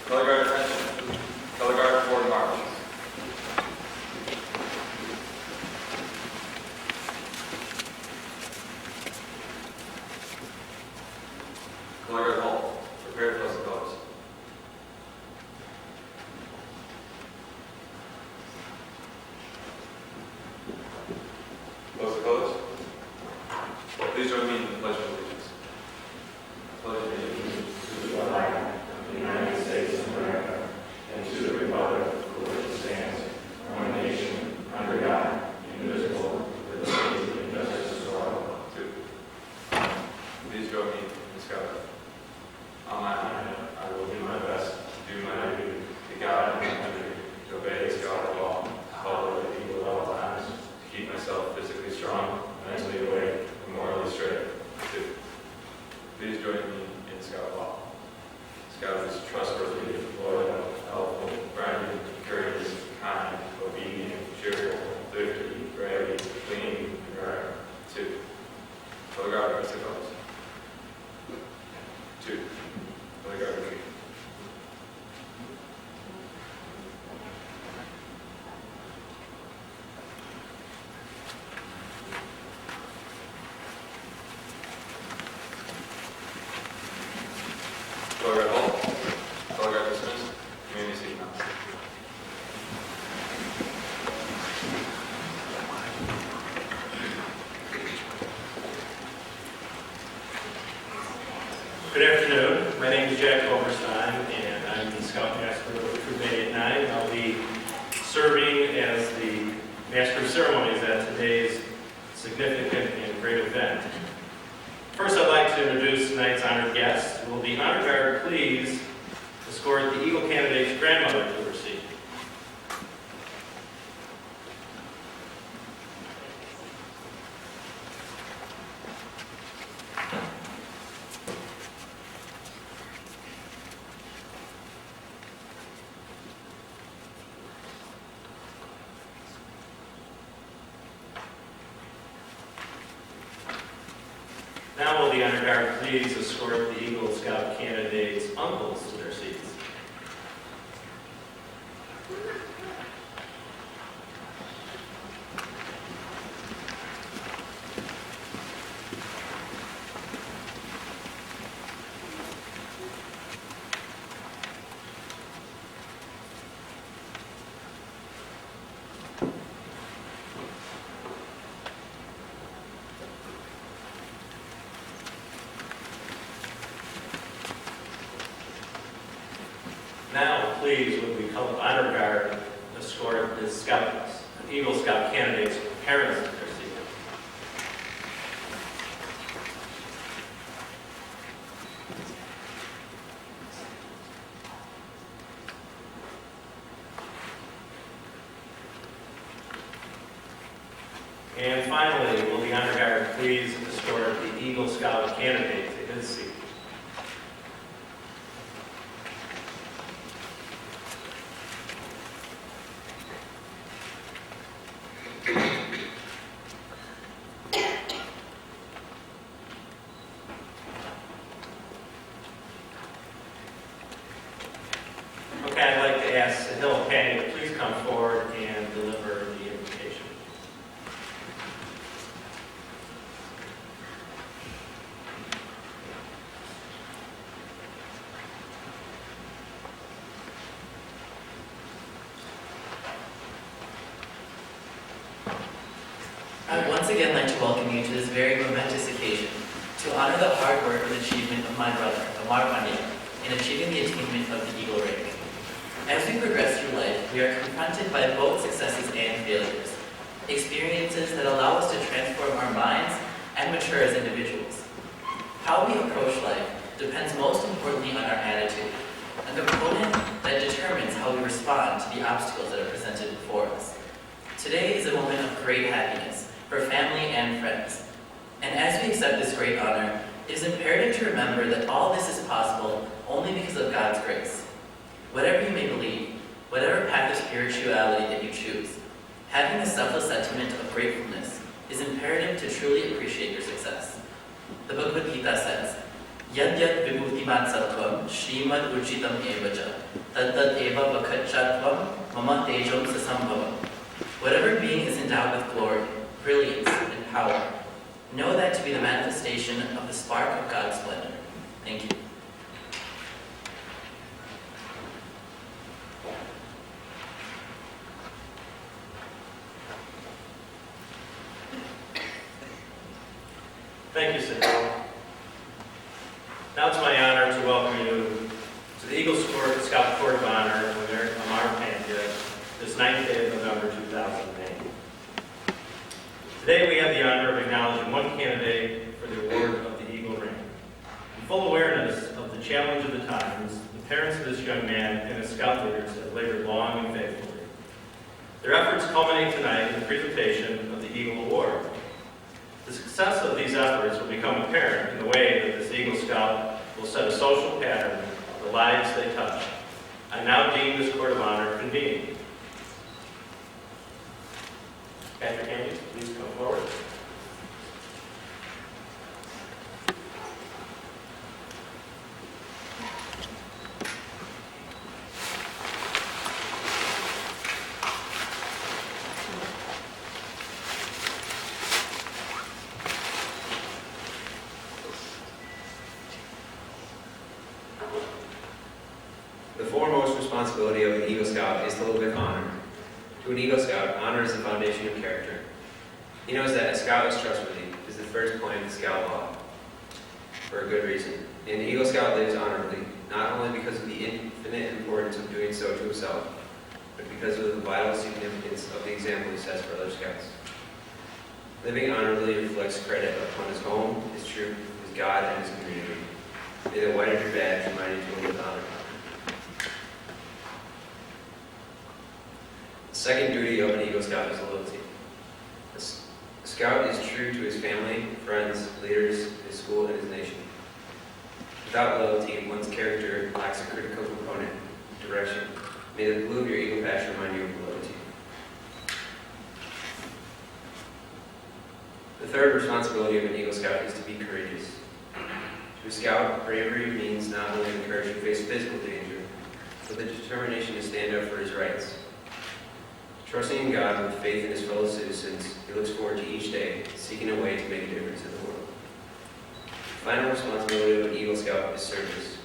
Color guard attention. Color guard forward march. Color guard halt. Prepare to close the colors. Close the colors. Please join me in the Pledge of Allegiance. Pledge of Allegiance to the flag of the United States of America and to the republic for which it stands, one nation, under God, indivisible, with liberty and justice for all. Please join me in Scout. Amar, I will do my best to do my duty to God and my country, to obey the Scout law, to follow the people at all times, to keep myself physically strong, mentally awake, and morally straight. 2. Please join me in Scout law. Scout is trustworthy, Loyal, helpful, friendly, courteous, kind, obedient, cheerful, thrifty, ready, clean, and correct. 2. Color guard against the colors. 2. Color guard retreat. Color guard halt. Color guard dismissed. Community seat now. Good afternoon. My name is Jack Overstein, and I'm the Scout Master of Troop 889. I'll be serving as the Master of Ceremonies at today's significant and great event. First, I'd like to introduce tonight's honored guest. Will the honor guard please escort the Eagle candidate's grandmother to her seat? Now will the honor guard please escort the Eagle Scout candidates' uncles to their seats? Now, please, would the honor guard escort the Eagle Scout candidates' parents to their seat? And finally, will the honor guard please escort the Eagle Scout candidate to his seat? Okay, I'd like to ask Hill Kang to please come forward and deliver the invitation. I would once again like to welcome you to this very momentous occasion to honor the hard work and achievement of my brother, Amar, in achieving the attainment of the Eagle rank. As we progress through life, we are confronted by both successes and failures, experiences that allow us to transform our minds and mature as individuals. How we approach life depends most importantly on our attitude, a component that determines how we respond to the obstacles that are presented before us. Today is a moment of great happiness for family and friends. And as we accept this great honor, it is imperative to remember that all this is possible only because of God's grace. Whatever you may believe, whatever path of spirituality that you choose, having a selfless sentiment of gratefulness is imperative to truly appreciate your success. The Bhagavad Gita says, Yad vibhutiman sattvam Srimad Uchitam Evacha Tad Eva Vakachatvam Mama Tejam Sasambhavam. Whatever being is endowed with glory, brilliance, and power, know that to be the manifestation of the spark of God's splendor. Thank you. Thank you, Cindy. Now it's my honor to welcome you to the Eagle Scout Court of Honor of Amar this 9th day of November 2008. Today we have the honor of acknowledging one candidate for the award of the Eagle Ring. In full awareness of the challenge of the times, the parents of this young man and his scout leaders have labored long and faithfully. Their efforts culminate tonight in the presentation of the Eagle Award. The success of these efforts will become apparent in the way that this Eagle Scout will set a social pattern of the lives they touch. I now deem this Court of Honor convened. Patrick Andrews, please come forward. The foremost responsibility of an Eagle Scout is to live with honor. To an Eagle Scout, honor is the foundation of character. He knows that a scout is trustworthy is the first point of the Scout Law, for a good reason. An Eagle Scout lives honorably, not only because of the infinite importance of doing so to himself, but because of the vital significance of the example he sets for other Scouts. Living honorably reflects credit upon his home, his troop, his God, and his community. May the white of your badge remind you to live with honor. The second duty of an Eagle Scout is loyalty. A Scout is true to his family, friends, leaders, his school, and his nation. Without loyalty, one's character lacks a critical component, direction. May the blue of your eagle patch remind you of loyalty. The third responsibility of an Eagle Scout is to be courageous. To a Scout, bravery means not only the courage to face physical danger, but the determination to stand up for his rights. Trusting in God with faith in his fellow citizens, he looks forward to each day, seeking a way to make a difference in the world. The final responsibility of an Eagle Scout is service.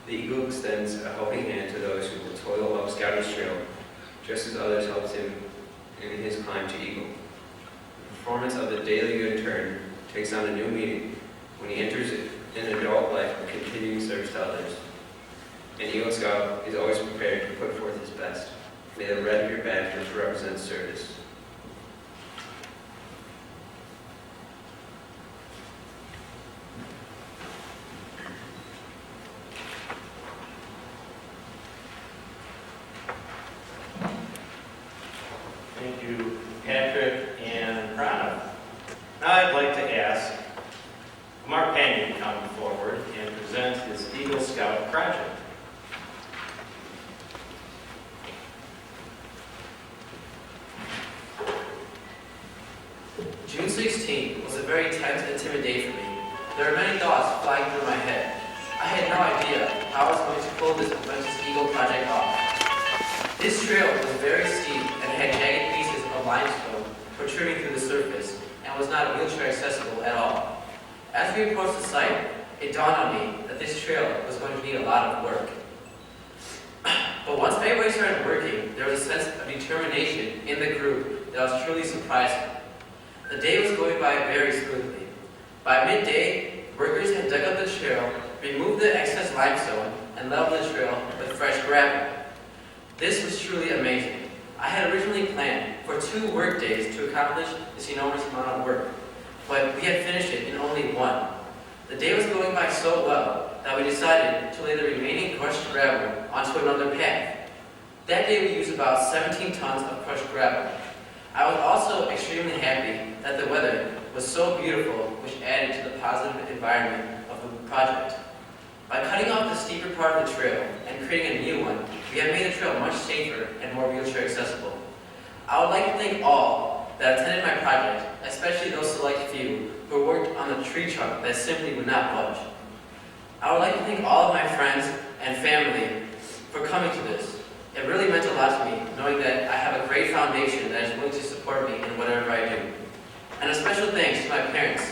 The Eagle extends a helping hand to those who will toil up Scout's trail, just as others helped him in his climb to Eagle. The performance of the daily good turn takes on a new meaning when he enters an adult life of continuing service to others. An Eagle Scout is always prepared to put forth his best. May the red of your badge represent service. Thank you, Patrick and Pranav. Now I'd like to ask Amar to come forward and present his Eagle Scout project. June 16th was a very tense and timid day for me. There were many thoughts flying through my head. I had no idea how I was going to pull this momentous Eagle project off. This trail was very steep and had jagged pieces of limestone protruding through the surface and was not wheelchair accessible at all. As we approached the site, it dawned on me that this trail was going to need a lot of work. But once everybody started working, there was a sense of determination in the group that was truly surprising. The day was going by very smoothly. By midday, workers had dug up the trail, removed the excess limestone, and leveled the trail with fresh gravel. This was truly amazing. I had originally planned for 2 work days to accomplish this enormous amount of work, but we had finished it in only 1. The day was going by so well that we decided to lay the remaining crushed gravel onto another path. That day we used about 17 tons of crushed gravel. I was also extremely happy that the weather was so beautiful, which added to the positive environment of the project. By cutting off the steeper part of the trail and creating a new one, we have made the trail much safer and more wheelchair accessible. I would like to thank all that attended my project, especially those select few who worked on the tree trunk that simply would not budge. I would like to thank all of my friends and family for coming to this. It really meant a lot to me, knowing that I have a great foundation that is willing to support me in whatever I do. And a special thanks to my parents,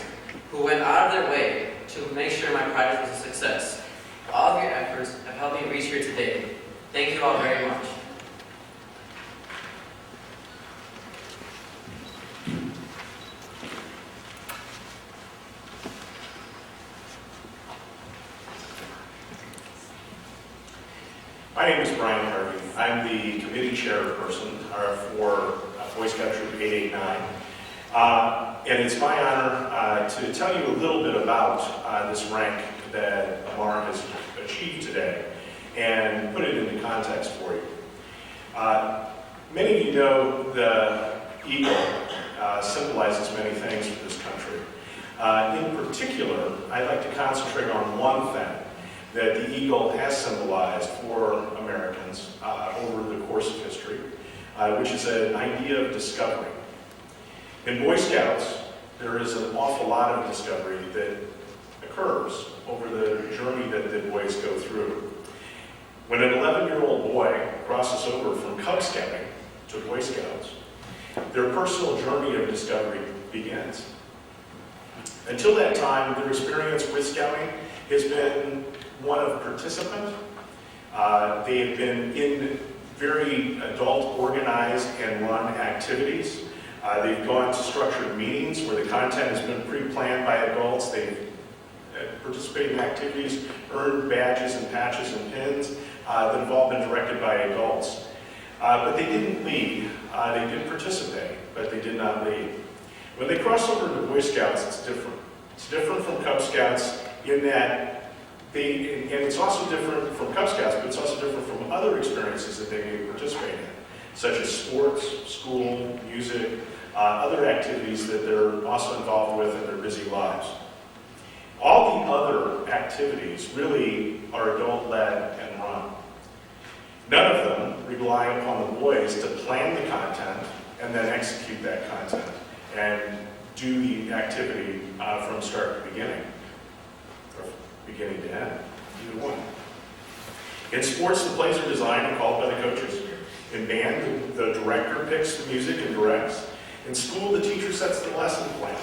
who went out of their way to make sure my project was a success. All of your efforts have helped me reach here today. Thank you all very much. My name is Brian Harvey. I'm the committee chairperson for Boy Scout Troop 889. And it's my honor to tell you a little bit about this rank that Amar has achieved today and put it into context for you. Many of you know the eagle symbolizes many things for this country. In particular, I'd like to concentrate on one thing that the eagle has symbolized for Americans over the course of history, which is an idea of discovery. In Boy Scouts, there is an awful lot of discovery that occurs over the journey that the boys go through. When an 11-year-old boy crosses over from Cub Scouting to Boy Scouts, their personal journey of discovery begins. Until that time, their experience with Scouting has been one of participant. They have been in very adult, organized, and run activities. They've gone to structured meetings where the content has been pre-planned by adults. They've participated in activities, earned badges and patches and pins that have all been directed by adults. But they didn't lead. They did participate, but they did not lead. When they cross over to Boy Scouts, it's different. It's different from Cub Scouts in that and it's also different from Cub Scouts, but it's also different from other experiences that they may participate in, such as sports, school, music, other activities that they're also involved with in their busy lives. All the other activities really are adult-led and run. None of them rely upon the boys to plan the content and then execute that content and do the activity from start to beginning. Beginning to end, either one. In sports, the plays are designed and called by the coaches. In band, the director picks the music and directs. In school, the teacher sets the lesson plan.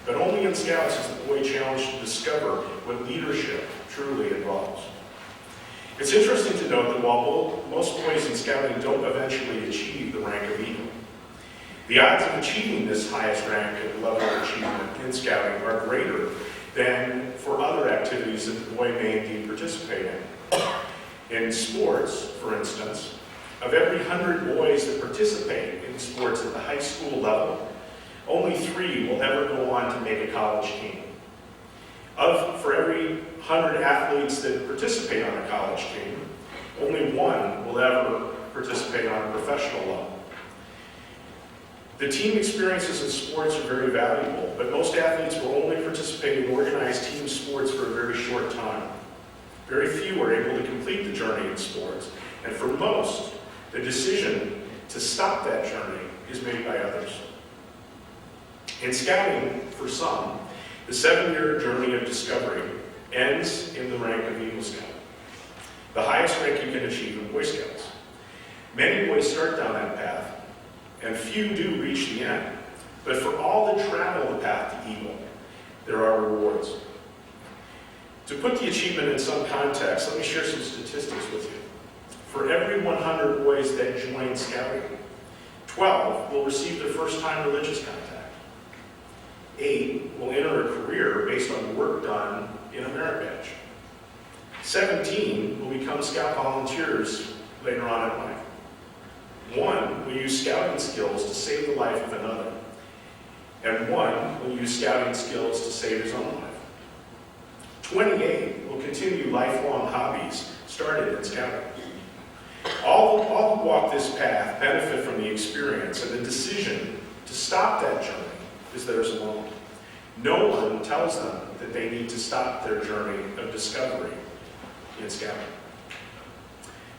But only in Scouts is the boy challenged to discover what leadership truly involves. It's interesting to note that while most boys in Scouting don't eventually achieve the rank of Eagle, the odds of achieving this highest rank at level of achievement in Scouting are greater than for other activities that the boy may indeed participate in. In sports, for instance, of every 100 boys that participate in sports at the high school level, only 3 will ever go on to make a college team. For every 100 athletes that participate on a college team, only 1 will ever participate on a professional level. The team experiences in sports are very valuable, but most athletes will only participate in organized team sports for a very short time. Very few are able to complete the journey in sports, and for most, the decision to stop that journey is made by others. In Scouting, for some, the 7-year journey of discovery ends in the rank of Eagle Scout, the highest rank you can achieve in Boy Scouts. Many boys start down that path, and few do reach the end. But for all that travel the path to Eagle, there are rewards. To put the achievement in some context, let me share some statistics with you. For every 100 boys that join Scouting, 12 will receive their first-time religious contact. 8 will enter a career based on work done in a merit badge. 17 will become Scout volunteers later on in life. 1 will use scouting skills to save the life of another. And 1 will use scouting skills to save his own life. 28 will continue lifelong hobbies started in Scouting. All who walk this path benefit from the experience, and the decision to stop that journey is theirs alone. No one tells them that they need to stop their journey of discovery in Scouting.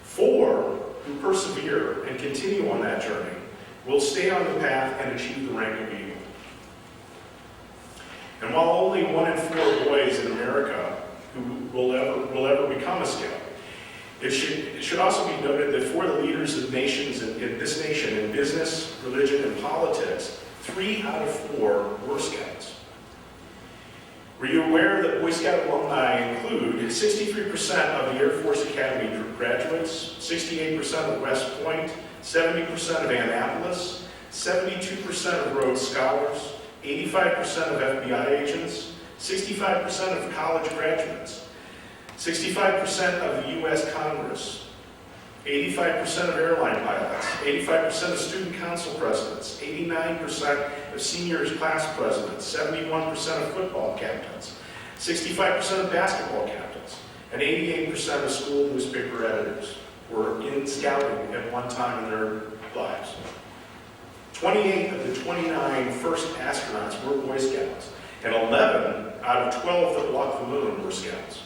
4 who persevere and continue on that journey will stay on the path and achieve the rank of Eagle. And while only 1 in 4 boys in America who will ever become a scout. It should also be noted that for the leaders of nations in this nation in business, religion, and politics, 3 out of 4 were scouts. Were you aware that Boy Scout alumni include 63% of the Air Force Academy graduates, 68% of West Point, 70% of Annapolis, 72% of Rhodes Scholars, 85% of FBI agents, 65% of college graduates, 65% of the U.S. Congress, 85% of airline pilots, 85% of student council presidents, 89% of seniors class presidents, 71% of football captains, 65% of basketball captains, and 88% of school newspaper editors were in scouting at one time in their lives. 28 of the 29 first astronauts were Boy Scouts, and 11 out of 12 that walked the moon were Scouts.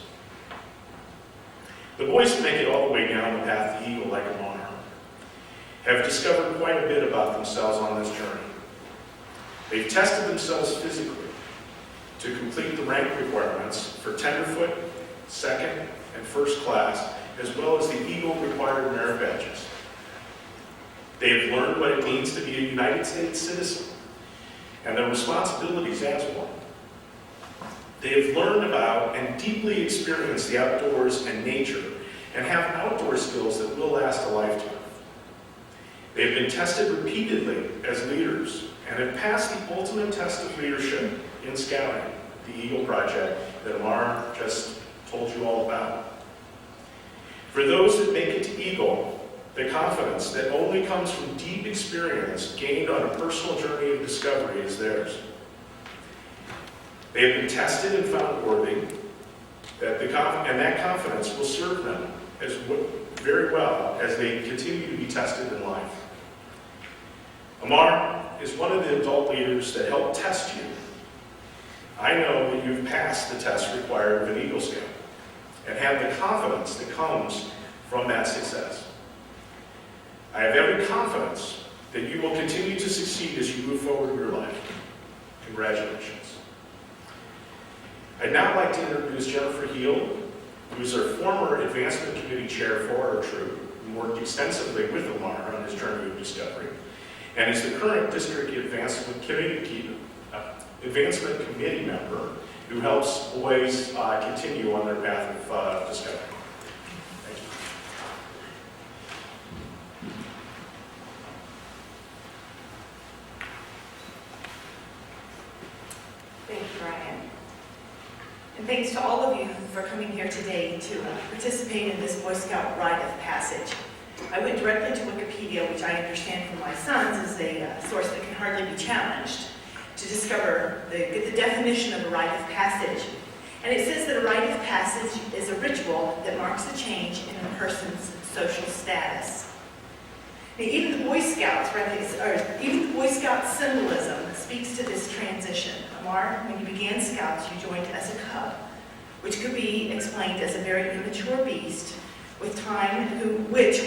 The boys that make it all the way down the path to Eagle, like Amar, have discovered quite a bit about themselves on this journey. They've tested themselves physically to complete the rank requirements for tenderfoot, second, and first class, as well as the Eagle required merit badges. They have learned what it means to be a United States citizen and their responsibilities as one. They have learned about and deeply experienced the outdoors and nature and have outdoor skills that will last a lifetime. They have been tested repeatedly as leaders and have passed the ultimate test of leadership in scouting, the Eagle Project that Amar just told you all about. For those that make it to Eagle, the confidence that only comes from deep experience gained on a personal journey of discovery is theirs. They have been tested and found worthy, and that confidence will serve them very well as they continue to be tested in life. Amar is one of the adult leaders that helped test you. I know that you've passed the test required of an Eagle Scout and have the confidence that comes from that success. I have every confidence that you will continue to succeed as you move forward in your life. Congratulations. I'd now like to introduce Jennifer Heald, who is our former Advancement Committee Chair for our troop, who worked extensively with Amar on his journey of discovery, and is the current District Advancement Committee member who helps boys continue on their path of discovery. Thank you. Thank you, Brian. And thanks to all of you for coming here today to participate in this Boy Scout rite of passage. I went directly to Wikipedia, which I understand from my sons is a source that can hardly be challenged, to discover the definition of a rite of passage. And it says that a rite of passage is a ritual that marks a change in a person's social status. Now, even the Boy Scout symbolism speaks to this transition. Amar, when you began Scouts, you joined as a cub, which could be explained as a very immature beast, which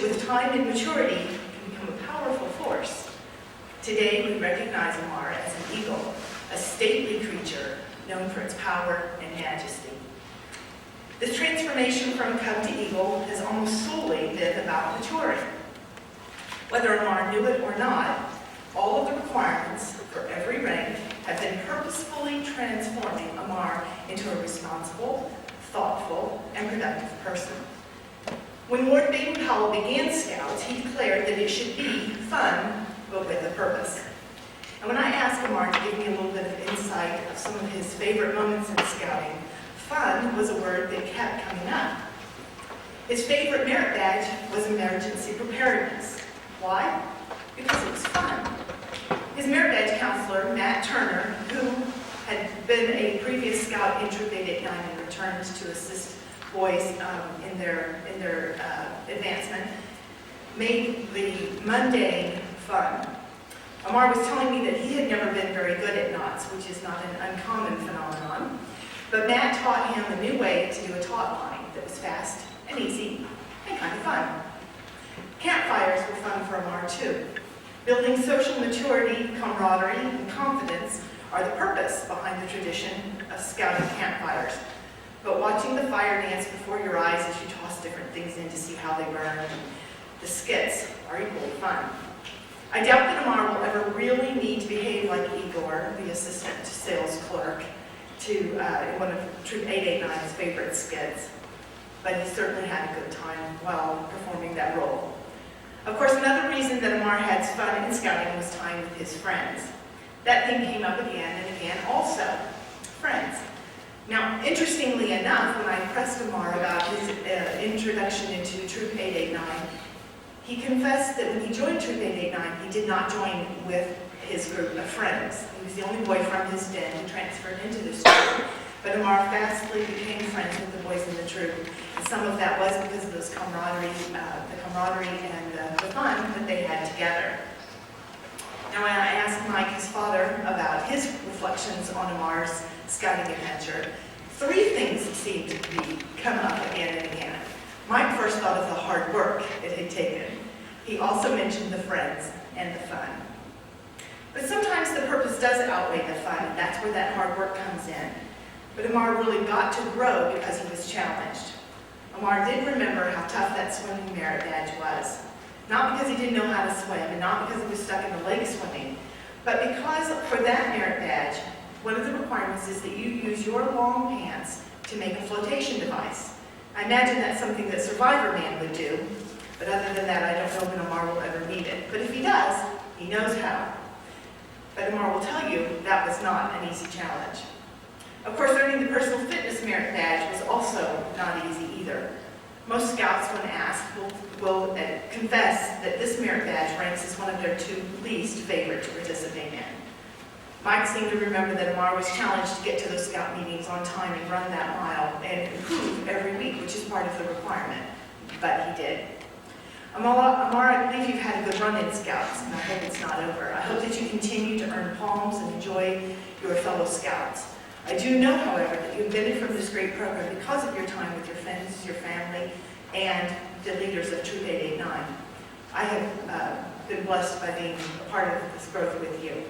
with time and maturity can become a powerful force. Today, we recognize Amar as an eagle, a stately creature known for its power and majesty. This transformation from cub to eagle has almost solely been about maturing. Whether Amar knew it or not, all of the requirements for every rank have been purposefully transforming Amar into a responsible, thoughtful, and productive person. When Lord Baden-Powell began Scouts, he declared that it should be fun, but with a purpose. And when I asked Amar to give me a little bit of insight of some of his favorite moments in Scouting, fun was a word that kept coming up. His favorite merit badge was emergency preparedness. Why? Because it was fun. His merit badge counselor, Matt Turner, who had been a previous Scout in Troop 889 and returned to assist boys in their advancement, made the mundane fun. Amar was telling me that he had never been very good at knots, which is not an uncommon phenomenon, but Matt taught him a new way to do a taut line that was fast and easy and kind of fun. Campfires were fun for Amar too. Building social maturity, camaraderie, and confidence are the purpose behind the tradition of Scouting campfires. but watching the fire dance before your eyes as you toss different things in to see how they burn, the skits are equally fun. I doubt that Amar will ever really need to behave like Igor, the assistant sales clerk, in one of Troop 889's favorite skits, but he certainly had a good time while performing that role. Of course, another reason that Amar had fun in scouting was time with his friends. That theme came up again and again also, friends. Now, interestingly enough, when I pressed Amar about his introduction into Troop 889, he confessed that when he joined Troop 889, he did not join with his group of friends. He was the only boy from his den who transferred into this troop. But Amar fastly became friends with the boys in the troop. And some of that was because of those camaraderie and the fun that they had together. Now, when I asked Mike, his father, about his reflections on Amar's scouting adventure, three things seemed to come up again and again. Mike first thought of the hard work it had taken. He also mentioned the friends and the fun. But sometimes the purpose does outweigh the fun, and that's where that hard work comes in. But Amar really got to grow because he was challenged. Amar did remember how tough that swimming merit badge was. Not because he didn't know how to swim, and not because he was stuck in the lake swimming, but because for that merit badge, one of the requirements is that you use your long pants to make a flotation device. I imagine that's something that Survivor Man would do, but other than that, I don't know when Amar will ever need it. But if he does, he knows how. But Amar will tell you that was not an easy challenge. Of course, earning the personal fitness merit badge was also not easy either. Most scouts, when asked, will confess that this merit badge ranks as one of their two least favorite to participate in. Mike seemed to remember that Amar was challenged to get to those scout meetings on time and run that mile and improve every week, which is part of the requirement, but he did. Amar, I believe you've had a good run in Scouts, and I hope it's not over. I hope that you continue to earn palms and enjoy your fellow Scouts. I do know, however, that you've benefited from this great program because of your time with your friends, your family, and the leaders of Troop 889. I have been blessed by being a part of this growth with you.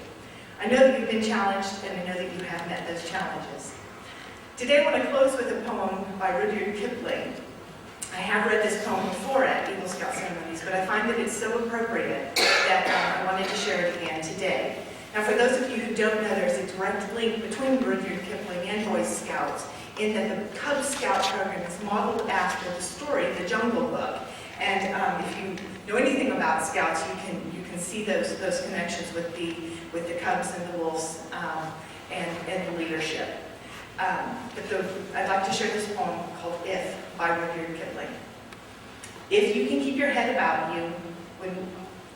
I know that you've been challenged, and I know that you have met those challenges. Today I want to close with a poem by Rudyard Kipling. I have read this poem before at Eagle Scout ceremonies, but I find that it's so appropriate that I wanted to share it again today. Now, for those of you who don't know, there's a direct link between Rudyard Kipling and Boy Scouts in that the Cub Scout program is modeled after the story, The Jungle Book. And if you know anything about Scouts, you can see those connections with the Cubs and the Wolves and the leadership. I'd like to share this poem called If by Rudyard Kipling. If you can keep your head about you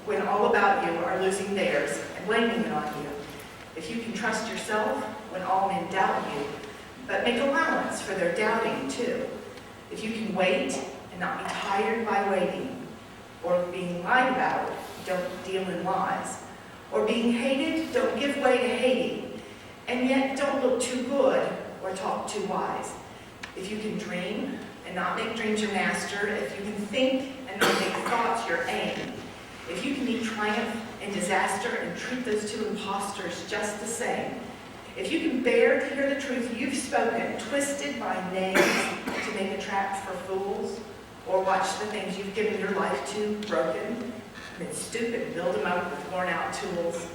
when all about you are losing theirs and blaming it on you, if you can trust yourself when all men doubt you, but make allowance for their doubting too, if you can wait and not be tired by waiting, or being lied about, don't deal in lies, or being hated, don't give way to hating, and yet don't look too good or talk too wise. If you can dream and not make dreams your master, if you can think and not make thoughts your aim, if you can meet triumph and disaster and treat those two impostors just the same, if you can bear to hear the truth you've spoken, twisted by names to make a trap for fools, or watch the things you've given your life to broken, then stoop and build them up with worn out tools,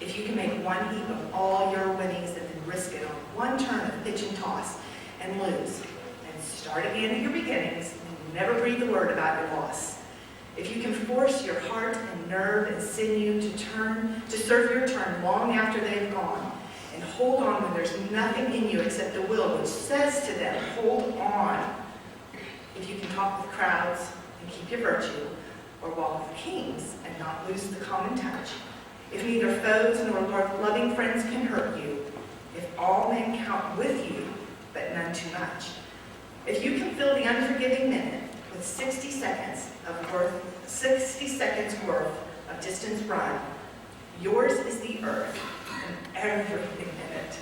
if you can make one heap of all your winnings and then risk it on one turn of pitch and toss and lose, and start again at your beginnings and never breathe a word about your loss. If you can force your heart and nerve and sinew to serve your turn long after they've gone, and hold on when there's nothing in you except the will which says to them, hold on. If you can talk with crowds and keep your virtue, or walk with kings and not lose the common touch, if neither foes nor loving friends can hurt you, if all men count with you, but none too much, if you can fill the unforgiving minute with 60 seconds worth of distance run, yours is the earth and everything in it,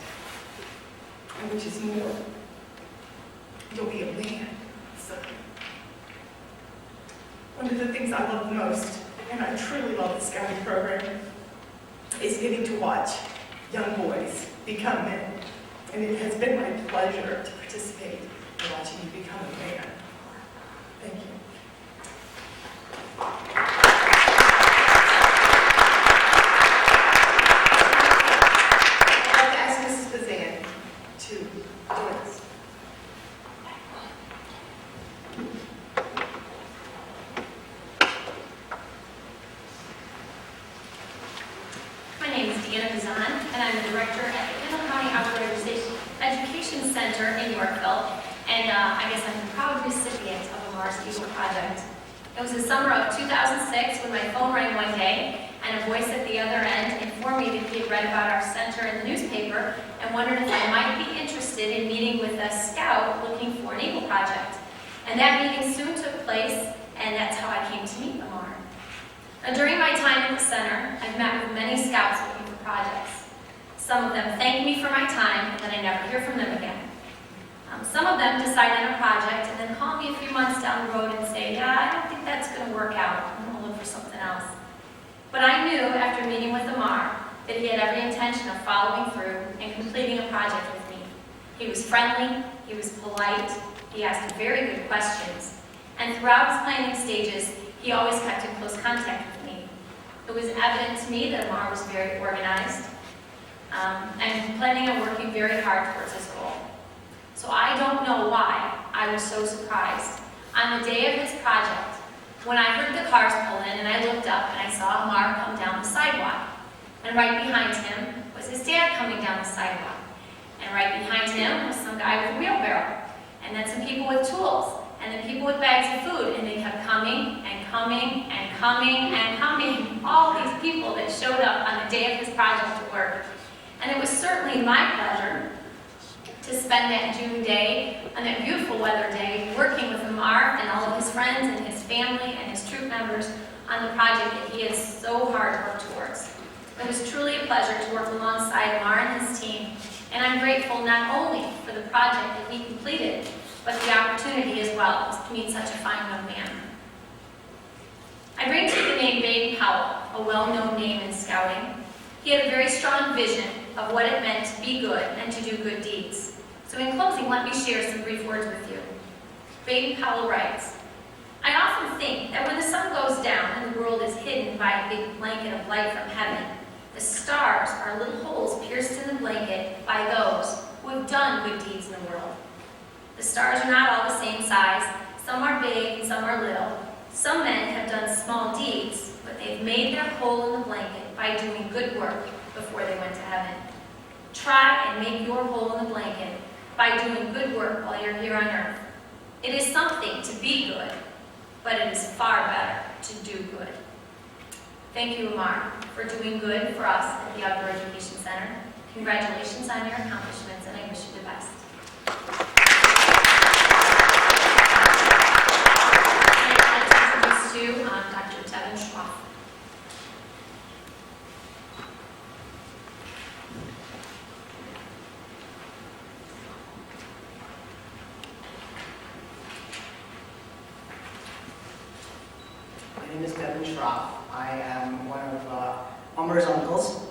and which is more, you'll be a man. So, one of the things I love most, and I truly love the scouting program, is getting to watch young boys become men. And it has been my pleasure to participate in watching you become a mayor. Thank you. I'd like to ask Mrs. Bazan to join us. My name is Deanna Bazan, and I'm the director at the Kendall County Outdoor Education Center in Yorkville, and I guess I'm the proud recipient of Amar's Eagle Project. It was the summer of 2006 when my phone rang one day, and a voice at the other end informed me that he had read about our center in the newspaper and wondered if I might be interested in meeting with a scout looking for an Eagle Project. And that meeting soon took place, and that's how I came to meet Amar. Now, during my time at the center, I've met with many scouts looking for projects. Some of them thank me for my time, and then I never hear from them again. Some of them decide on a project and then call me a few months down the road and say, yeah, I don't think that's going to work out. I'm going to look for something else. But I knew after meeting with Amar that he had every intention of following through and completing a project with me. He was friendly, he was polite, he asked very good questions, and throughout his planning stages, he always kept in close contact with me. It was evident to me that Amar was very organized and planning on working very hard towards his goal. So I don't know why I was so surprised on the day of his project when I heard the cars pull in and I looked up and I saw Amar come down the sidewalk. And right behind him was his dad coming down the sidewalk. And right behind him was some guy with a wheelbarrow. And then some people with tools. And then people with bags of food. And they kept coming and coming and coming and coming. All these people that showed up on the day of his project to work. And it was certainly my pleasure to spend that June day, on that beautiful weather day, working with Amar and all of his friends and his family and his troop members on the project that he has so hard worked towards. It was truly a pleasure to work alongside Amar and his team, and I'm grateful not only for the project that he completed, but the opportunity as well to meet such a fine young man. I bring to you the name Baden Powell, a well-known name in scouting. He had a very strong vision of what it meant to be good and to do good deeds. So in closing, let me share some brief words with you. Baden Powell writes, I often think that when the sun goes down and the world is hidden by a big blanket of light from heaven, the stars are little holes pierced in the blanket by those who have done good deeds in the world. The stars are not all the same size. Some are big and some are little. Some men have done small deeds, but they've made their hole in the blanket by doing good work before they went to heaven. Try and make your hole in the blanket by doing good work while you're here on earth. It is something to be good, but it is far better to do good. Thank you, Amar, for doing good for us at the Outdoor Education Center. Congratulations on your accomplishments, and I wish you the best. And I'd like to introduce you, Dr. Devin Schroff. My name is Devin Schroff. I am one of Amar's uncles.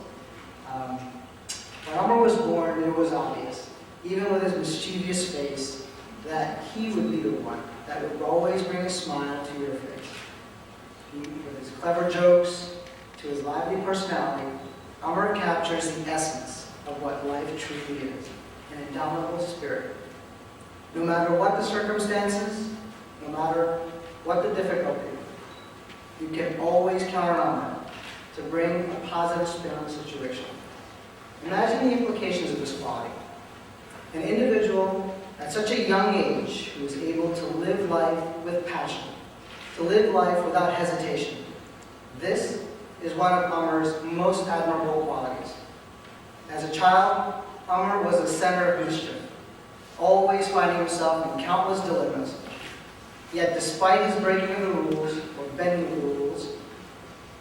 When Amar was born, it was obvious, even with his mischievous face, that he would be the one that would always bring a smile to your face. With his clever jokes, to his lively personality, Amar captures the essence of what life truly is, an indomitable spirit. No matter what the circumstances, no matter what the difficulty, you can always count on Amar to bring a positive spin on the situation. Imagine the implications of this quality. An individual at such a young age who is able to live life with passion, to live life without hesitation. This is one of Amar's most admirable qualities. As a child, Amar was the center of mischief, always finding himself in countless dilemmas. Yet despite his breaking of the rules, or bending the rules,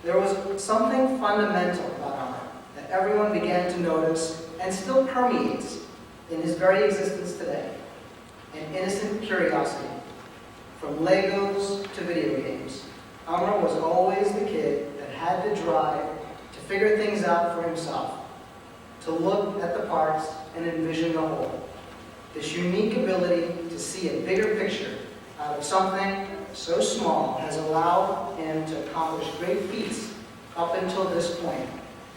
there was something fundamental about Amar that everyone began to notice and still permeates in his very existence today. An innocent curiosity. From Legos to video games, Amar was always the kid that had the drive to figure things out for himself, to look at the parts and envision the whole, This unique ability to see a bigger picture out of something so small has allowed him to accomplish great feats up until this point,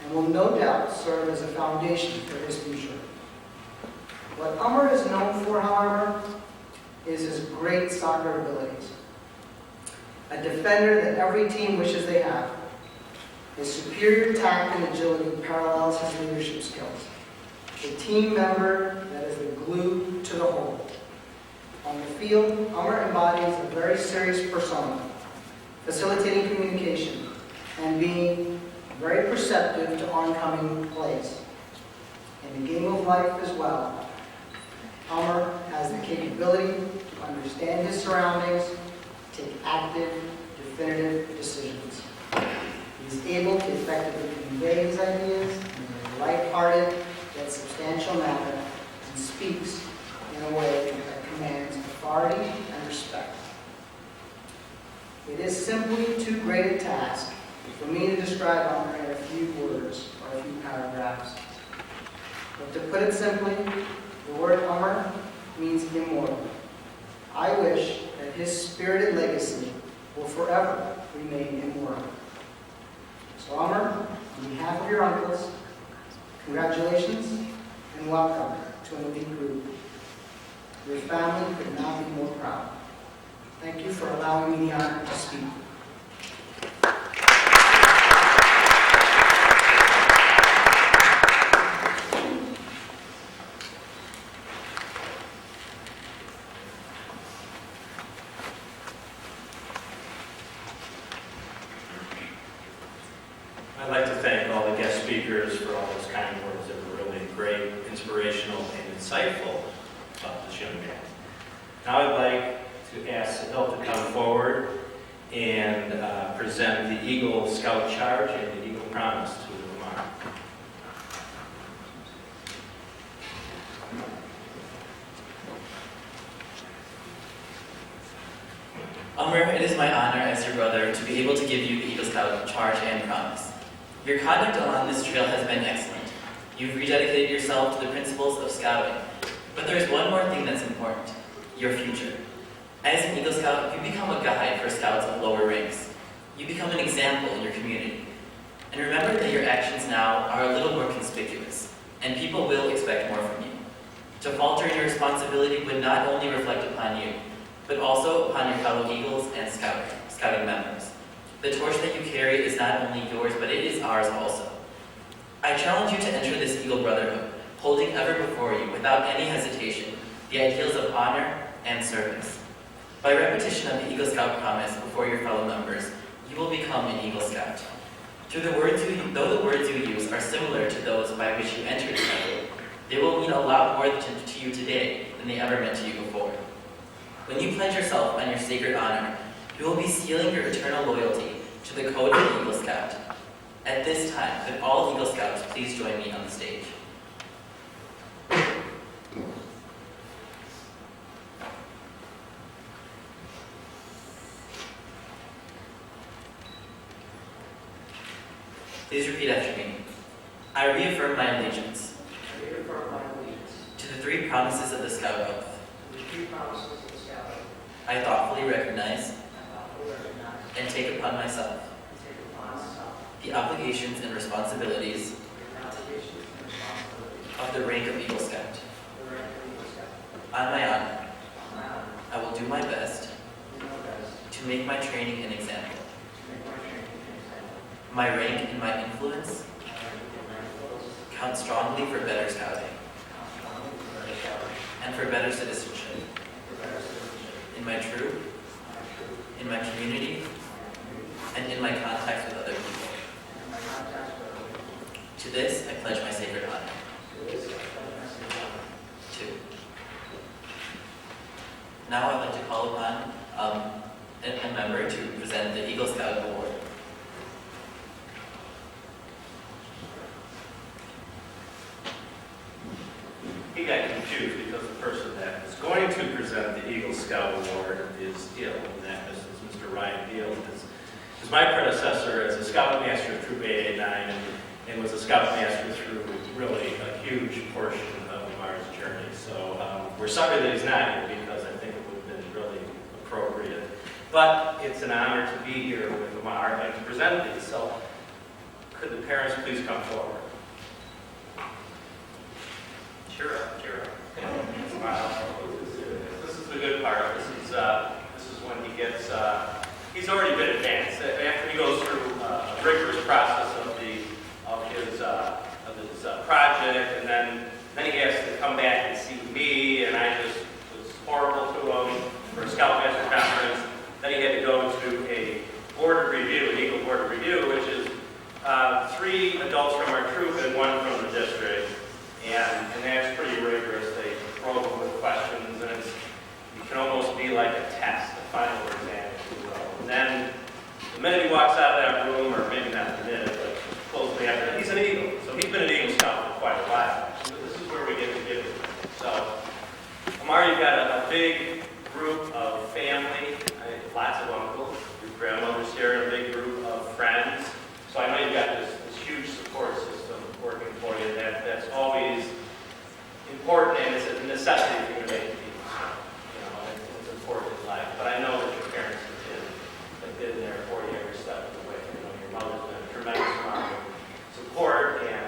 and will no doubt serve as a foundation for his future. What Amar is known for, however, is his great soccer abilities. A defender that every team wishes they have. His superior tact and agility parallels his leadership skills. A team member that is the glue to the whole. On the field, Amar embodies a very serious persona, facilitating communication and being very perceptive to oncoming plays. In the game of life as well, Amar has the capability to understand his surroundings, take active, definitive decisions. He is able to effectively convey his ideas in a lighthearted yet substantial manner and speaks in a way that commands authority and respect. It is simply too great a task for me to describe Amar in a few words or a few paragraphs. But to put it simply, the word Amar means immortal. I wish that his spirited legacy will forever remain immortal. So Amar, on behalf of your uncles, congratulations and welcome to an elite group. Your family could not be more proud. Thank you for allowing me the honor to speak. I'd like to thank all the guest speakers for all those kind words that were really great, inspirational, and insightful about this young man. Now I'd like to ask Hill to come forward and present the Eagle Scout Charge and the Eagle Promise to Amar. Amar, it is my honor as your brother to be able to give you the Eagle Scout Charge and Promise. Your conduct along this trail has been excellent. You've rededicated yourself to the principles of scouting. But there is one more thing that's important: your future. As an Eagle Scout, you become a guide for scouts of lower ranks. You become an example in your community. And remember that your actions now are a little more conspicuous, and people will expect more from you. To falter in your responsibility would not only reflect upon you, but also upon your fellow Eagles and scouting members. The torch that you carry is not only yours, but it is ours also. I challenge you to enter this Eagle Brotherhood, holding ever before you, without any hesitation, the ideals of honor and service. By repetition of the Eagle Scout promise before your fellow members, you will become an Eagle Scout. Though the words you use are similar to those by which you entered the Eagle, they will mean a lot more to you today than they ever meant to you before. When you pledge yourself on your sacred honor, you will be sealing your eternal loyalty to the code of the Eagle Scout. At this time, could all Eagle Scouts please join me on the stage? Please repeat after me. I reaffirm my allegiance to the three promises of the Scout Oath. I thoughtfully recognize and take upon myself the obligations and responsibilities of the rank of Eagle Scout. On my honor, I will do my best to make my training an example. My rank and my influence count strongly for better scouting and for better citizenship in my troop, in my community, and in my contacts with other people. To this, I pledge my sacred honor. 2. Now I'd like to call upon a member to present the Eagle Scout Award. He got confused because the person that is going to present the Eagle Scout Award is ill, and that is Mr. Ryan Beal. Is my predecessor as a Scout Master of Troop 889 and was a Scout Master through really a huge portion of Amar's journey. So we're sorry that he's not here because I think it would have been really appropriate. But it's an honor to be here with Amar and to present these. So could the parents please come forward? Cheer up, cheer up. Smile. This is the good part. This is when he gets. He's already been advanced. After he goes through a rigorous process of his project, and then he has to come back and see me, and I just was horrible to him for a Scoutmaster conference. Then he had to go to a board review, an Eagle board review, which is 3 adults from our troop and 1 from the district, and that's pretty rigorous. They probe him with questions, and it can almost be like a test, a final exam, if you will. And then the minute he walks out of that room, or maybe not the minute, but closely after that, he's an Eagle. So he's been an Eagle Scout for quite a while. So this is where we get to give it. So, Amar, you've got a big group of family, lots of uncles, your grandmother's here, a big group of friends. So I know you've got this huge support system working for you. That's always important, and it's a necessity if you're going to make people. You know, it's important in life. But I know that your parents have been there for you every step of the way. You know, your mother's been a tremendous amount of support and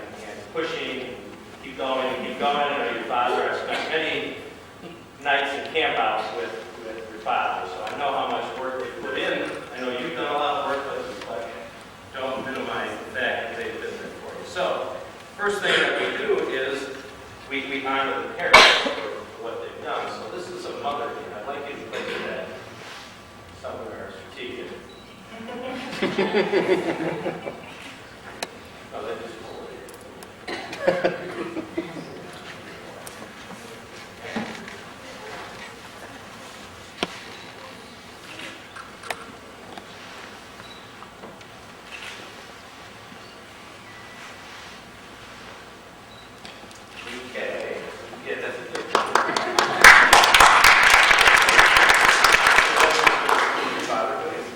pushing, and keep going and keep going. I know your father, I've spent many nights in campouts with your father, so I know how much work they put in. I know you've done a lot of work, but don't minimize the fact that they've been there for you. So, first thing that we do is we honor the parents for what they've done. So this is a mother here. I'd like you to look at that somewhere strategic. Oh, that is cool. Okay. Yeah, that's a good one. Your father, please.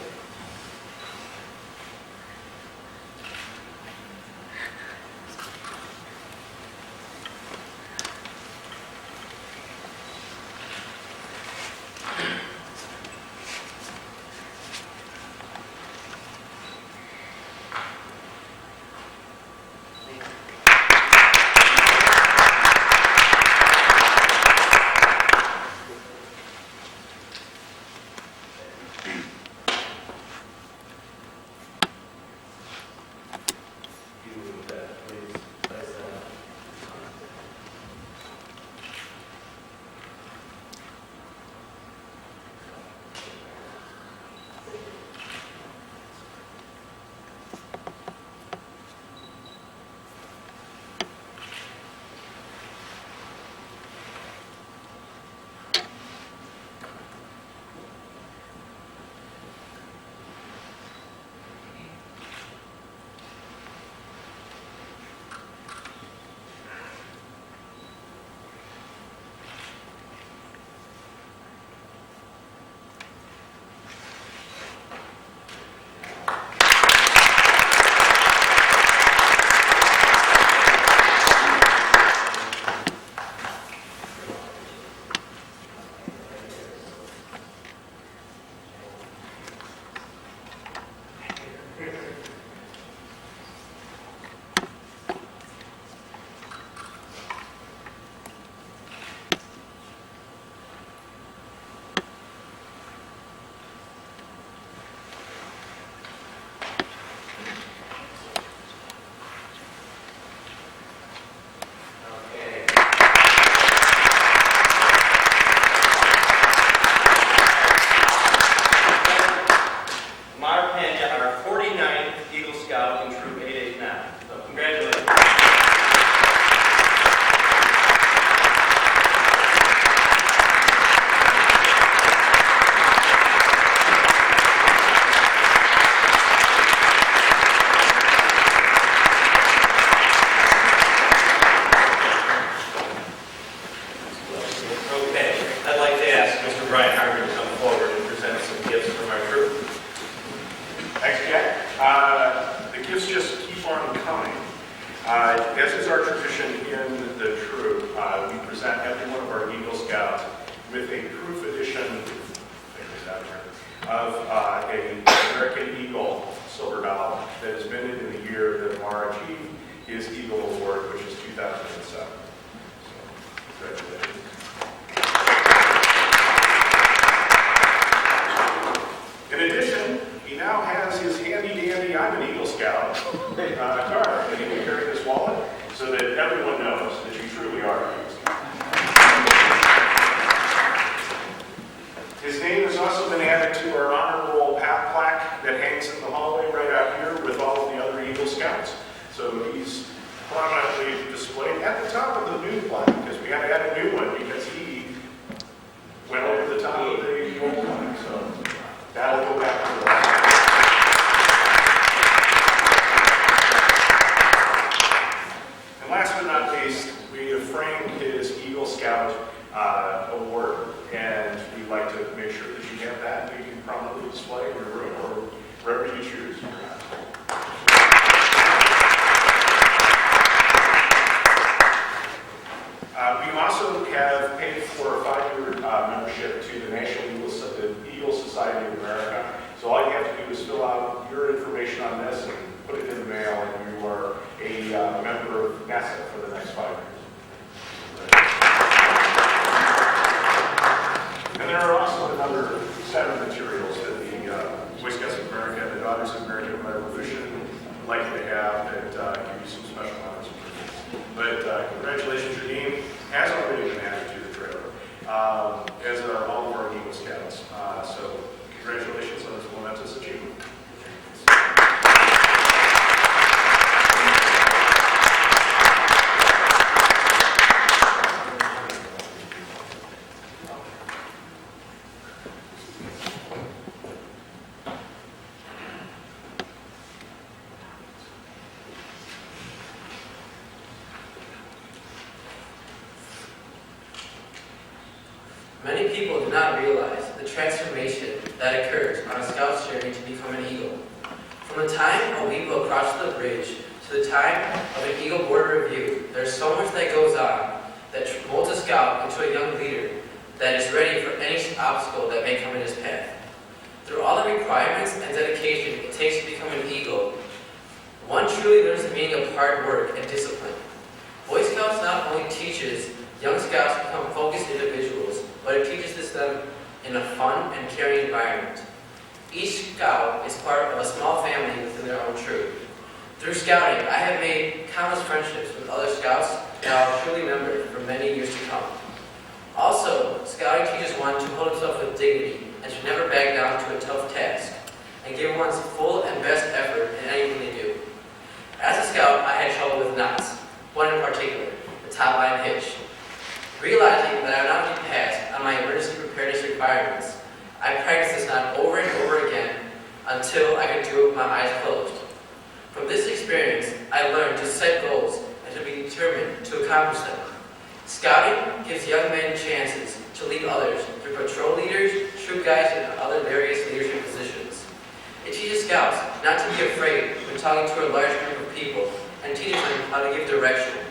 of a American Eagle silver medal that is minted in the year that Amar achieved his Eagle Award, which is 2007. So, congratulations. In addition, he now has his handy-dandy I'm an Eagle Scout card that he can carry in his wallet so that everyone knows that you truly are an Eagle Scout. His name has also been added to our honor roll plaque that hangs in the hallway right out here with all of the other Eagle Scouts. So he's prominently displayed at the top of the new plaque because we had to add a new one because he went over the top of the old plaque. So that'll go back to the last. And last but not least, we have framed his Eagle Scout award, and we'd like to make sure that you have that and you can prominently display in your room or wherever you choose. We also have paid for a 5-year membership to the National Eagle Society of America. So all you have to do is fill out your information on this and put it in the mail, and you are a member of NASA for the next 5 years. And there are also another set of materials that the Boy Scouts of America and the Daughters of American Revolution like to have that give you some special honors. But congratulations, your name has already been added to the trailer, as are all of our Eagle Scouts. So congratulations on this momentous achievement. Many people do not realize the transformation that occurs on a Scout's journey to become an Eagle. From the time a weep will cross the bridge to the time of an Eagle Board review, there's so much that goes on that molds a Scout into a young leader that is ready for any obstacle that may come in his path. Through all the requirements and dedication it takes to become an Eagle, one truly learns the meaning of hard work and discipline. Boy Scouts not only teaches young Scouts to become focused individuals, but it teaches them in a fun and caring environment. Each Scout is part of a small family within their own troop. Through Scouting, I have made countless friendships with other Scouts that I'll truly remember for many years to come. Also, Scouting teaches one to hold himself with dignity and to never back down to a tough task, and give one's full and best effort in anything they do. As a Scout, I had trouble with knots, one in particular, the top line hitch. Realizing that I would not be passed on my emergency preparedness requirements, I practiced this knot over and over again until I could do it with my eyes closed. From this experience, I learned to set goals and to be determined to accomplish them. Scouting gives young men chances to lead others through patrol leaders, troop guides, and other various leadership positions. It teaches Scouts not to be afraid when talking to a large group of people and teaches them how to give direction.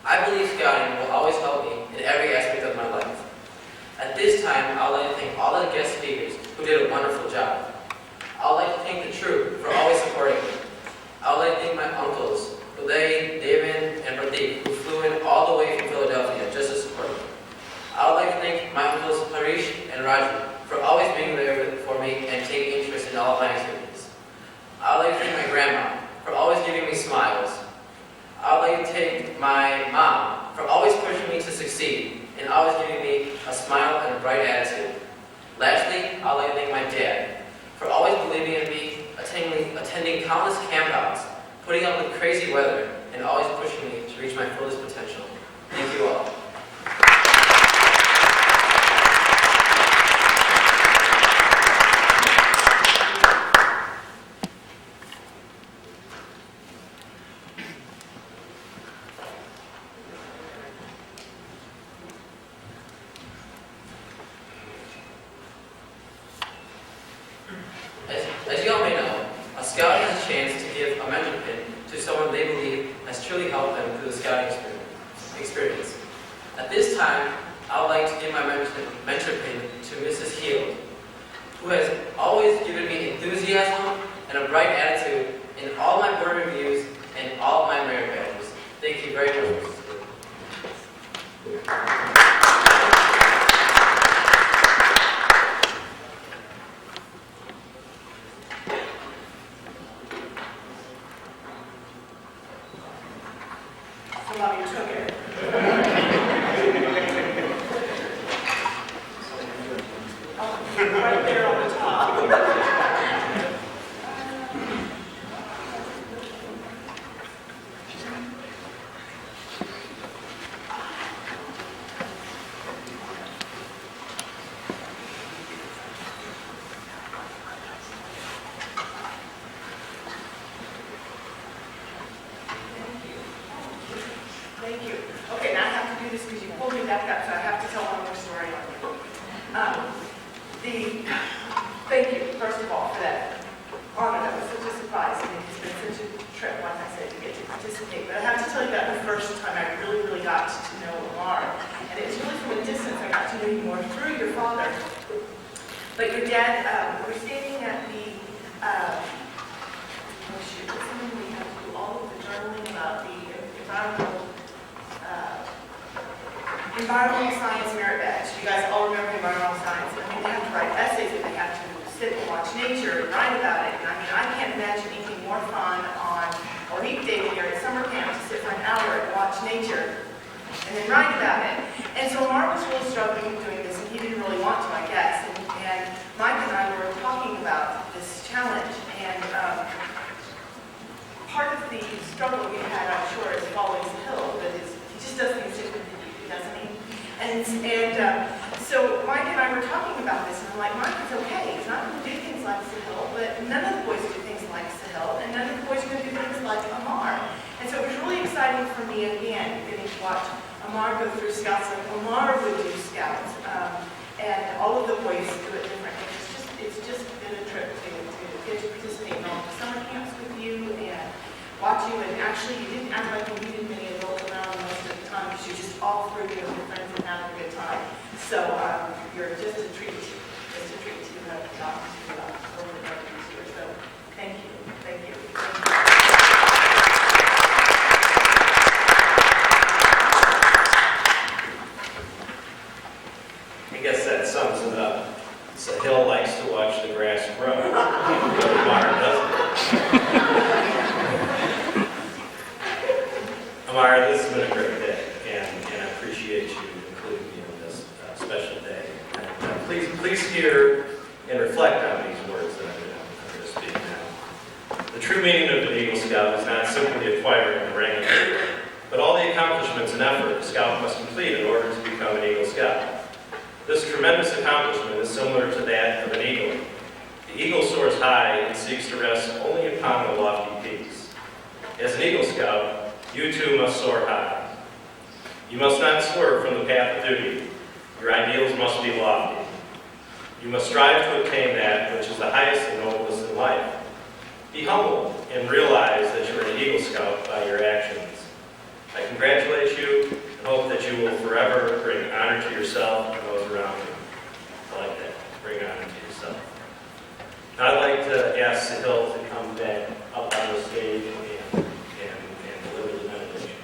I believe Scouting will always help me in every aspect of my life. At this time, I would like to thank all the guest speakers who did a wonderful job. I would like to thank the troop for always supporting me. I would like to thank my uncles, Uday, David, and Pradeep, who flew in all the way from Philadelphia just to support me. I would like to thank my uncles Harish and Raju for always being there for me and taking interest in all of my activities. I would like to thank my grandma for always giving me smiles. I would like to thank my mom for always pushing me to succeed and always giving me a smile and a bright attitude. Lastly, I would like to thank my dad for always believing in me, attending countless campouts, putting up with crazy weather, and always pushing me to reach my fullest potential. Thank you all. As you all may know, a Scout has a chance to give a mentor pin to someone they believe has truly helped them through the Scouting experience. At this time, I would like to give my mentor pin to Mrs. Heald, who has always given me enthusiasm and a bright attitude in all my board reviews and all my merit badges. Thank you very much, Mrs. Blue. Some of you took it. Right there on the top. Thank you. Okay, now I have to do this because you pulled me back up, so I have to tell one more story on you. Thank you, first of all, for that honor. That was such a surprise. I mean, it's been such a trip, like I said, to get to participate. But I have to tell you about the first time I really got to know Amar. And it was really from a distance. I got to know you more through your father. But your dad, we're standing at the, oh shoot, what's the name? We have to do all of the journaling about the environmental science merit badge. You guys all remember environmental science. I mean, they have to write essays and they have to sit and watch nature and write about it. And I mean, I can't imagine anything more fun on a weekday when you're at summer camp to sit for an hour and watch nature and then write about it. And so Amar was really struggling with doing this, and he didn't really want to, I guess. And Mike and I were talking about this challenge, and part of the struggle we had, I'm sure, is following the hill, but he just does things differently, doesn't he? And so Mike and I were talking about this, and I'm like, Mike, it's okay. He's not going to do things like Sahil, but none of the boys do things like Sahil, and none of the boys are going to do things like Amar. And so it was really exciting for me, again, getting to watch Amar go through Scouts like Amar would do Scouts, and all of the boys do it differently. It's just been a trip to get to participate in all the summer camps with you and watch you. And actually, you didn't act like you needed many adults around most of the time because you just all through with your friends and having a good time. So you're just a treat to have gotten to over the next year. So thank you. I guess that sums it up. Sahil likes to watch the grass grow. Amar doesn't. Amar, this has been a great day, and I appreciate you including me on this special day. And, please hear and reflect on these words that I'm going to speak now. The true meaning of an Eagle Scout is not simply acquiring the rank, but all the accomplishments and effort a Scout must complete in order to become an Eagle Scout. This tremendous accomplishment is similar to that of an eagle. The eagle soars high and seeks to rest only upon the lofty peaks. As an Eagle Scout, you too must soar high. You must not swerve from the path of duty. Your ideals must be lofty. You must strive to obtain that which is the highest and noblest in life. Be humble and realize that you are an Eagle Scout by your actions. I congratulate you and hope that you will forever bring honor to yourself and those around you. I like that. Bring honor to yourself. Now I'd like to ask Sahil to come back up on the stage and deliver the benediction.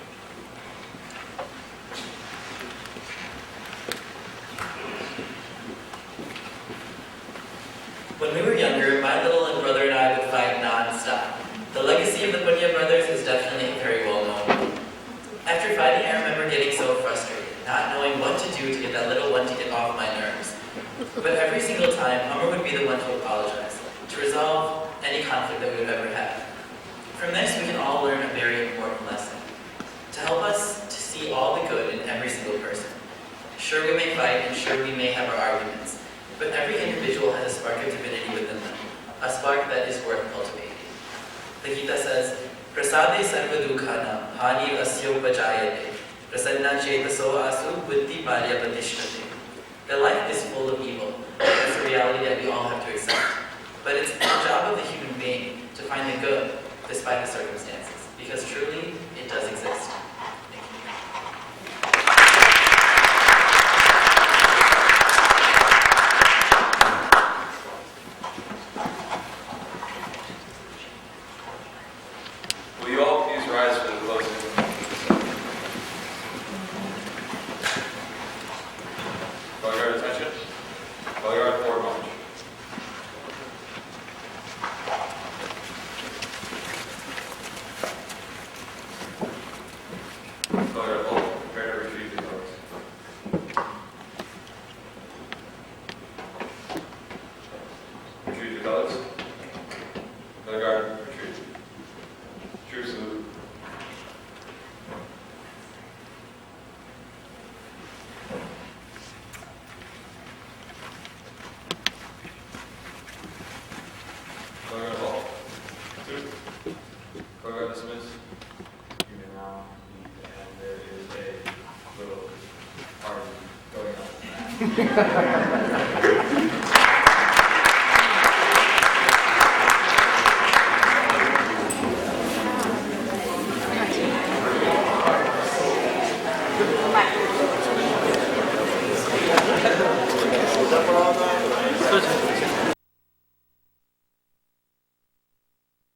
When we were younger, my little brother and I would fight non-stop. The legacy of the Punya brothers is definitely very well known. After fighting, I remember getting so frustrated, not knowing what to do to get that little one to get off my nerves. But every single time, Amar would be the one to apologize, to resolve any conflict that we would ever have. From this, we can all learn a very important lesson, to help us to see all the good in every single person. Sure, we may fight, and sure, we may have our arguments, but every individual has a spark of divinity within them, a spark that is worth cultivating. The Gita says, Prasade sarva dukhanam hani asyo pajayate prasanna chetaso asu buddhi parya patishtate. That life is full of evil. That's a reality that we all have to accept. But it's the job of the human being to find the good despite the circumstances, because truly, it does exist. Thank you. Christmas. You may now leave, and there is a little party going on. Good.